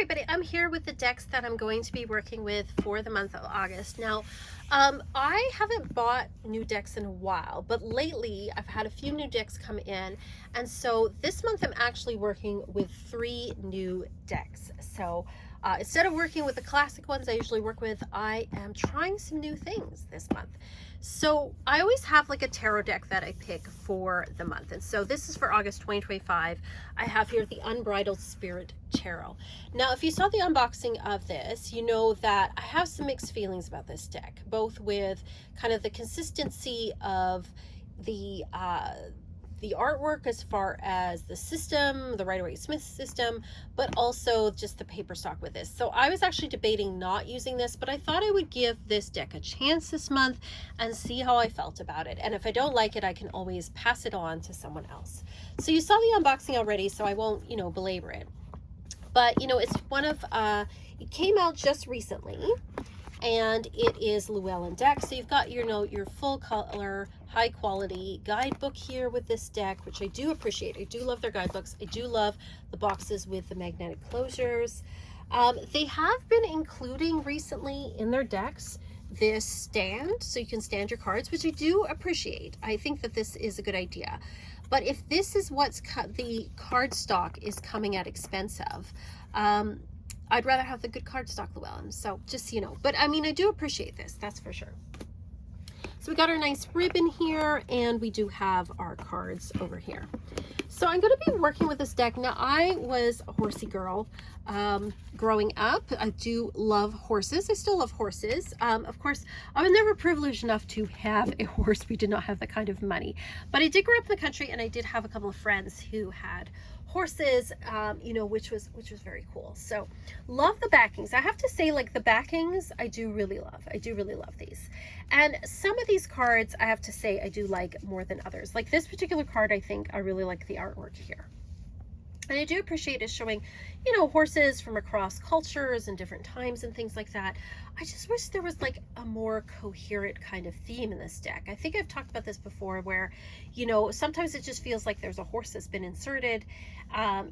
everybody, I'm here with the decks that I'm going to be working with for the month of August. Now, I haven't bought new decks in a while, but lately I've had a few new decks come in, and so this month I'm actually working with 3 new decks. So instead of working with the classic ones I usually work with, I am trying some new things this month. So I always have like a tarot deck that I pick for the month, and so this is for August 2025. I have here the Unbridled Spirit Tarot. Now, if you saw the unboxing of this, you know that I have some mixed feelings about this deck, both with kind of the consistency of the artwork as far as the system, the Rider-Waite-Smith system, but also just the paper stock with this. So I was actually debating not using this, but I thought I would give this deck a chance this month and see how I felt about it. And if I don't like it, I can always pass it on to someone else. So you saw the unboxing already, so I won't, belabor it. But, it's one of, it came out just recently, and it is Llewellyn deck. So you've got your full color, high quality guidebook here with this deck, which I do appreciate. I do love their guidebooks. I do love the boxes with the magnetic closures. They have been including recently in their decks this stand, so you can stand your cards, which I do appreciate. I think that this is a good idea. But if this is what's the card stock is coming at expensive, I'd rather have the good cardstock Llewellyn. So just so you know. But I mean, I do appreciate this, that's for sure. So we got our nice ribbon here, and we do have our cards over here. So I'm going to be working with this deck. Now, I was a horsey girl growing up. I do love horses. I still love horses. Of course, I was never privileged enough to have a horse. We did not have that kind of money. But I did grow up in the country, and I did have a couple of friends who had horses, which was very cool. So love the backings. I have to say, like, the backings I do really love. I do really love these. And some of these cards I have to say I do like more than others. Like this particular card, I think I really like the artwork here. And I do appreciate it showing, horses from across cultures and different times and things like that. I just wish there was like a more coherent kind of theme in this deck. I think I've talked about this before where, sometimes it just feels like there's a horse that's been inserted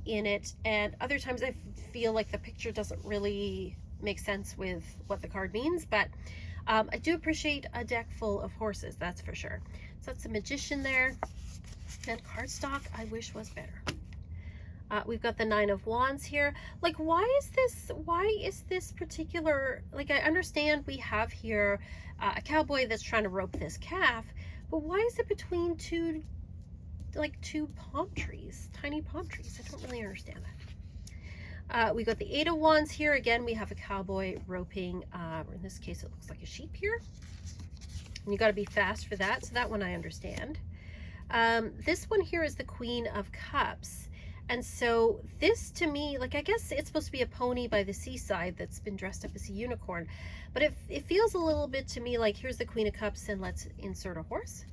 in it. And other times I feel like the picture doesn't really make sense with what the card means. But I do appreciate a deck full of horses, that's for sure. So that's a Magician there. And cardstock I wish was better. We've got the 9 of Wands here. Like, why is this particular, like, I understand we have here a cowboy that's trying to rope this calf, but why is it between two palm trees, tiny palm trees? I don't really understand that. We got the 8 of Wands here. Again, we have a cowboy roping, in this case, it looks like a sheep here. And you got to be fast for that. So that one I understand. This one here is the Queen of Cups. And so this to me, like, I guess it's supposed to be a pony by the seaside that's been dressed up as a unicorn. But it feels a little bit to me like here's the Queen of Cups and let's insert a horse.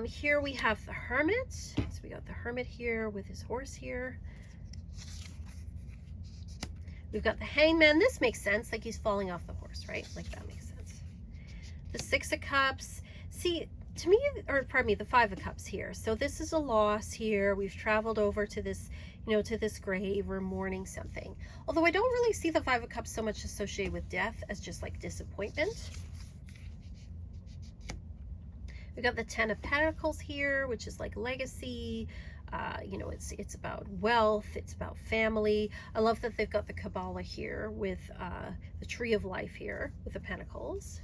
Here we have the Hermit. So we got the Hermit here with his horse here. We've got the Hangman. This makes sense, like he's falling off the horse, right? Like that makes sense. The 6 of Cups. See, to me, or pardon me, the 5 of Cups here. So this is a loss here. We've traveled over to this, to this grave. We're mourning something. Although I don't really see the 5 of Cups so much associated with death as just like disappointment. We got the 10 of Pentacles here, which is like legacy. It's about wealth. It's about family. I love that they've got the Kabbalah here with the Tree of Life here with the Pentacles.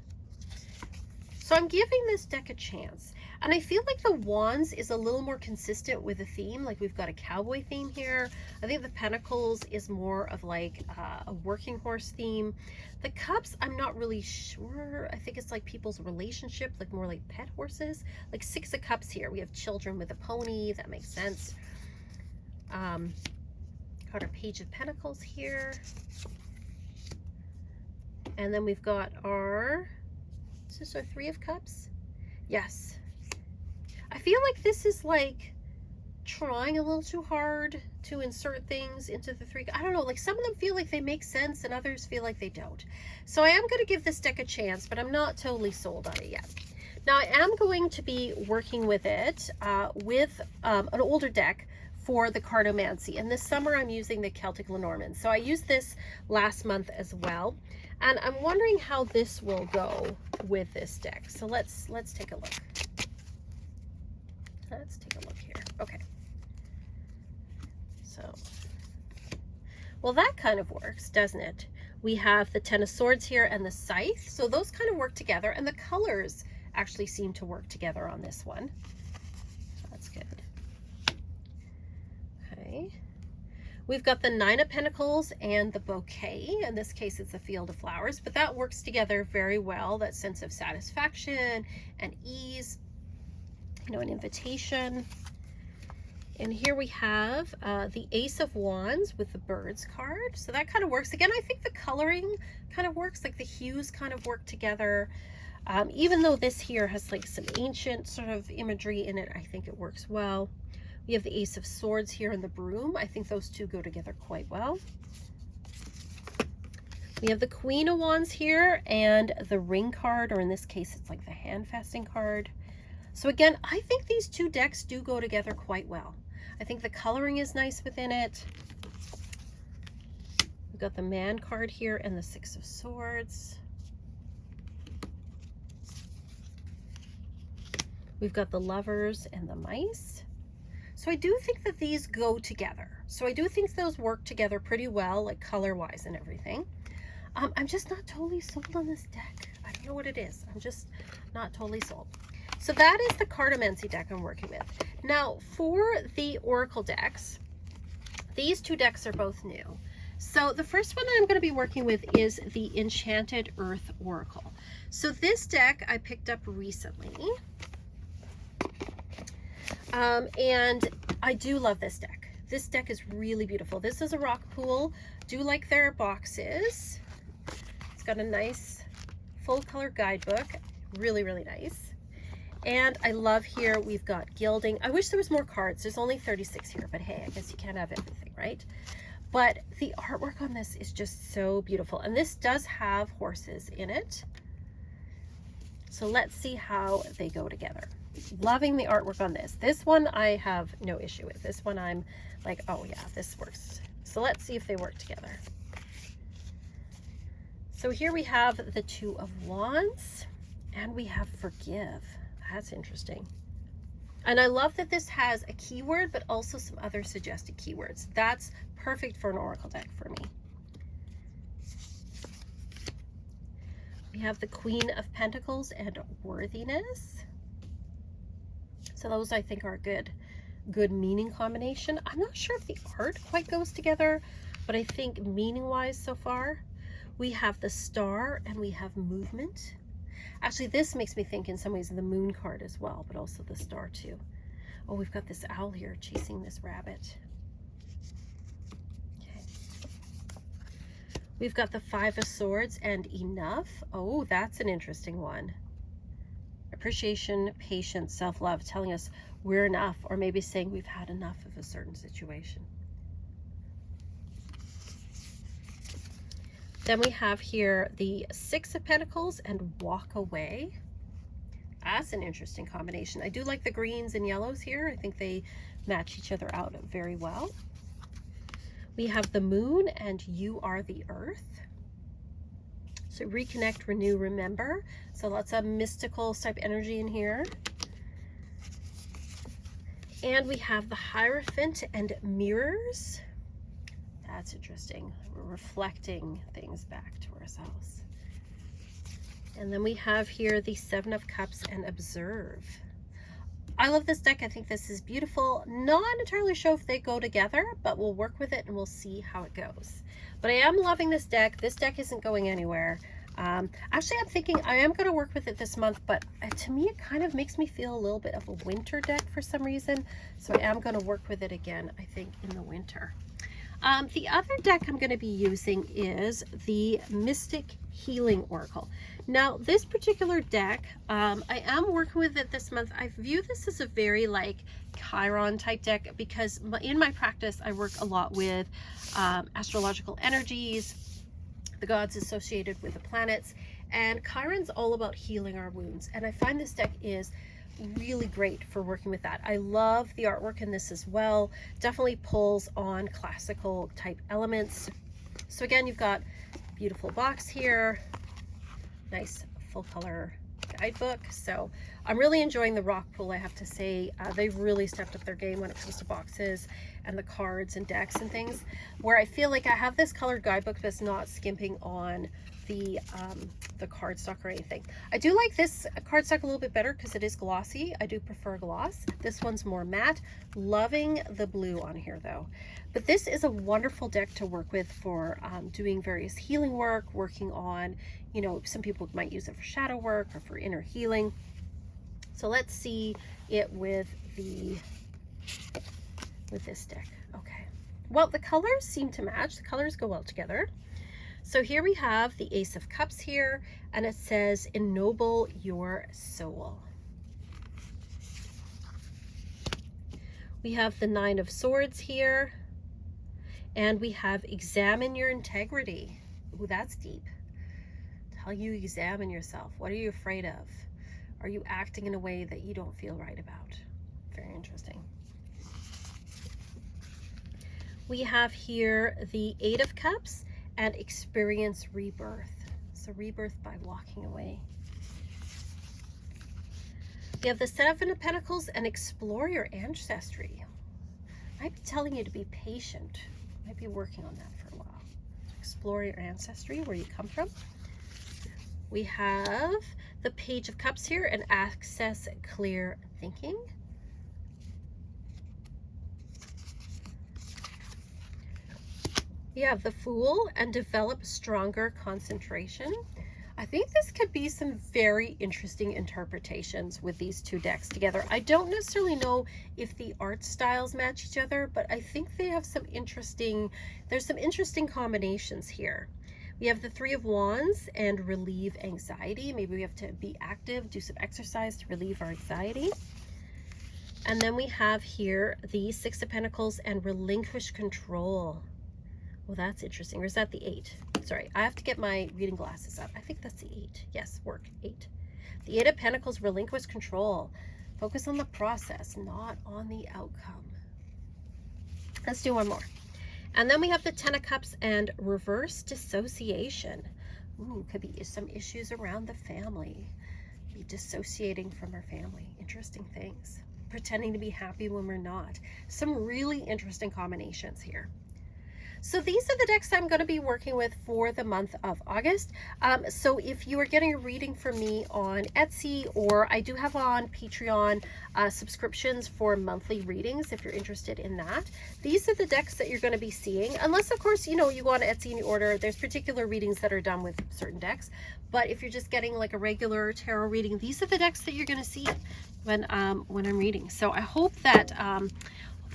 So I'm giving this deck a chance. And I feel like the Wands is a little more consistent with the theme. Like we've got a cowboy theme here. I think the Pentacles is more of like a working horse theme. The Cups, I'm not really sure. I think it's like people's relationship, like more like pet horses. Like 6 of Cups here. We have children with a pony. That makes sense. Got our Page of Pentacles here. And then we've got our... Is this our 3 of Cups? Yes. I feel like this is like trying a little too hard to insert things into the 3. I don't know, like some of them feel like they make sense and others feel like they don't. So I am going to give this deck a chance, but I'm not totally sold on it yet. Now I am going to be working with it with an older deck for the Cartomancy. And this summer I'm using the Celtic Lenormand. So I used this last month as well. And I'm wondering how this will go with this deck. So let's take a look. Let's take a look here. Okay. So, well, that kind of works, doesn't it? We have the Ten of Swords here and the Scythe. So those kind of work together, and the colors actually seem to work together on this one. That's good. Okay. We've got the Nine of Pentacles and the Bouquet. In this case, it's a field of flowers, but that works together very well. That sense of satisfaction and ease, you know, an invitation. And here we have the Ace of Wands with the Birds card. So that kind of works. Again, I think the coloring kind of works, like the hues kind of work together. Even though this here has like some ancient sort of imagery in it, I think it works well. We have the Ace of Swords here and the Broom. I think those two go together quite well. We have the Queen of Wands here and the Ring card, or in this case, it's like the Handfasting card. So again, I think these two decks do go together quite well. I think the coloring is nice within it. We've got the Man card here and the Six of Swords. We've got the Lovers and the Mice. So I do think that these go together. So I do think those work together pretty well, like color-wise and everything. I'm just not totally sold on this deck. I don't know what it is. I'm just not totally sold. So that is the Cartomancy deck I'm working with. Now, for the Oracle decks, these two decks are both new. So the first one I'm going to be working with is the Enchanted Earth Oracle. So this deck I picked up recently. And I do love this deck. This deck is really beautiful. This is a rock pool. Do like their boxes. It's got a nice full color guidebook. Really, really nice. And I love here, we've got gilding. I wish there was more cards. There's only 36 here, but hey, I guess you can't have everything, right? But the artwork on this is just so beautiful. And this does have horses in it. So let's see how they go together. Loving the artwork on this. This one I have no issue with. This one I'm like, oh yeah, this works. So let's see if they work together. So here we have the Two of Wands and we have Forgive. That's interesting. And I love that this has a keyword, but also some other suggested keywords. That's perfect for an Oracle deck for me. We have the Queen of Pentacles and Worthiness. So those I think are a good meaning combination. I'm not sure if the art quite goes together, but I think meaning-wise so far. We have the Star and we have Movement. Actually, this makes me think in some ways of the Moon card as well, but also the Star too. Oh, we've got this owl here chasing this rabbit. Okay. We've got the Five of Swords and Enough. Oh, that's an interesting one. Appreciation, patience, self-love, telling us we're enough, or maybe saying we've had enough of a certain situation. Then we have here the Six of Pentacles and Walk Away. That's an interesting combination. I do like the greens and yellows here. I think they match each other out very well. We have the Moon and You Are the Earth. So reconnect, renew, remember. So lots of mystical type energy in here. And we have the Hierophant and Mirrors. That's interesting. We're reflecting things back to ourselves. And then we have here the Seven of Cups and Observe. I love this deck. I think this is beautiful. Not entirely sure if they go together, but we'll work with it and we'll see how it goes. But I am loving this deck. This deck isn't going anywhere. Actually, I'm thinking I am going to work with it this month, but to me, it kind of makes me feel a little bit of a winter deck for some reason. So I am going to work with it again, I think, in the winter. The other deck I'm going to be using is the Mystic Healing Oracle. Now, this particular deck, I am working with it this month. I view this as a very like Chiron type deck because in my practice, I work a lot with astrological energies, the gods associated with the planets, and Chiron's all about healing our wounds. And I find this deck is really great for working with that. I love the artwork in this as well. Definitely pulls on classical type elements. So again, you've got beautiful box here, nice full color guidebook. So I'm really enjoying the Rockpool, I have to say. They've really stepped up their game when it comes to boxes and the cards and decks and things, where I feel like I have this colored guidebook that's not skimping on the cardstock or anything. I do like this cardstock a little bit better because it is glossy. I do prefer gloss. This one's more matte. Loving the blue on here though. But this is a wonderful deck to work with for doing various healing work, working on, you know, some people might use it for shadow work or for inner healing. So let's see it with this deck. Okay. Well, the colors seem to match. The colors go well together. So here we have the Ace of Cups here, and it says, ennoble your soul. We have the Nine of Swords here, and we have examine your integrity. Ooh, that's deep. How you examine yourself. What are you afraid of? Are you acting in a way that you don't feel right about? Very interesting. We have here the Eight of Cups and experience rebirth. So rebirth by walking away. We have the Seven of Pentacles and explore your ancestry. I might be telling you to be patient. I might be working on that for a while. Explore your ancestry, where you come from. We have the Page of Cups here and access clear thinking. We have the Fool and develop stronger concentration. I think this could be some very interesting interpretations with these two decks together. I don't necessarily know if the art styles match each other, but I think they have some interesting, there's some interesting combinations here. We have the Three of Wands and relieve anxiety. Maybe we have to be active, do some exercise to relieve our anxiety. And then we have here the Six of Pentacles and relinquish control. Well, that's interesting. Or is that the 8? Sorry, I have to get my reading glasses up. I think that's the 8. Yes, work, 8. The Eight of Pentacles, relinquish control. Focus on the process, not on the outcome. Let's do one more. And then we have the Ten of Cups and reverse dissociation. Ooh, could be some issues around the family. Be dissociating from our family. Interesting things. Pretending to be happy when we're not. Some really interesting combinations here. So these are the decks I'm going to be working with for the month of August. So if you are getting a reading from me on Etsy, or I do have on Patreon subscriptions for monthly readings, if you're interested in that, these are the decks that you're going to be seeing. Unless, of course, you know, you go on Etsy and you order, there's particular readings that are done with certain decks. But if you're just getting like a regular tarot reading, these are the decks that you're going to see when I'm reading. So I hope that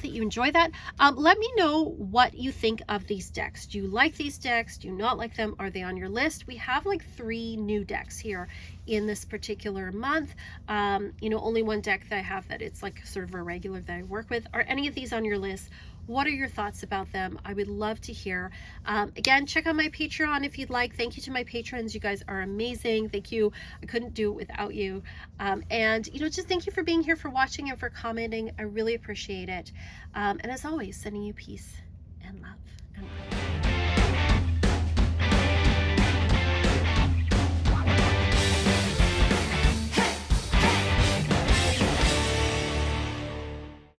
that you enjoy that. Let me know what you think of these decks. Do you like these decks? Do you not like them? Are they on your list? We have like 3 new decks here in this particular month. You know, only one deck that I have that it's like sort of a regular that I work with. Are any of these on your list? What are your thoughts about them? I would love to hear. Again, check out my Patreon if you'd like. Thank you to my patrons. You guys are amazing. Thank you. I couldn't do it without you. And, you know, just thank you for being here, for watching, and for commenting. I really appreciate it. And as always, sending you peace and love and light.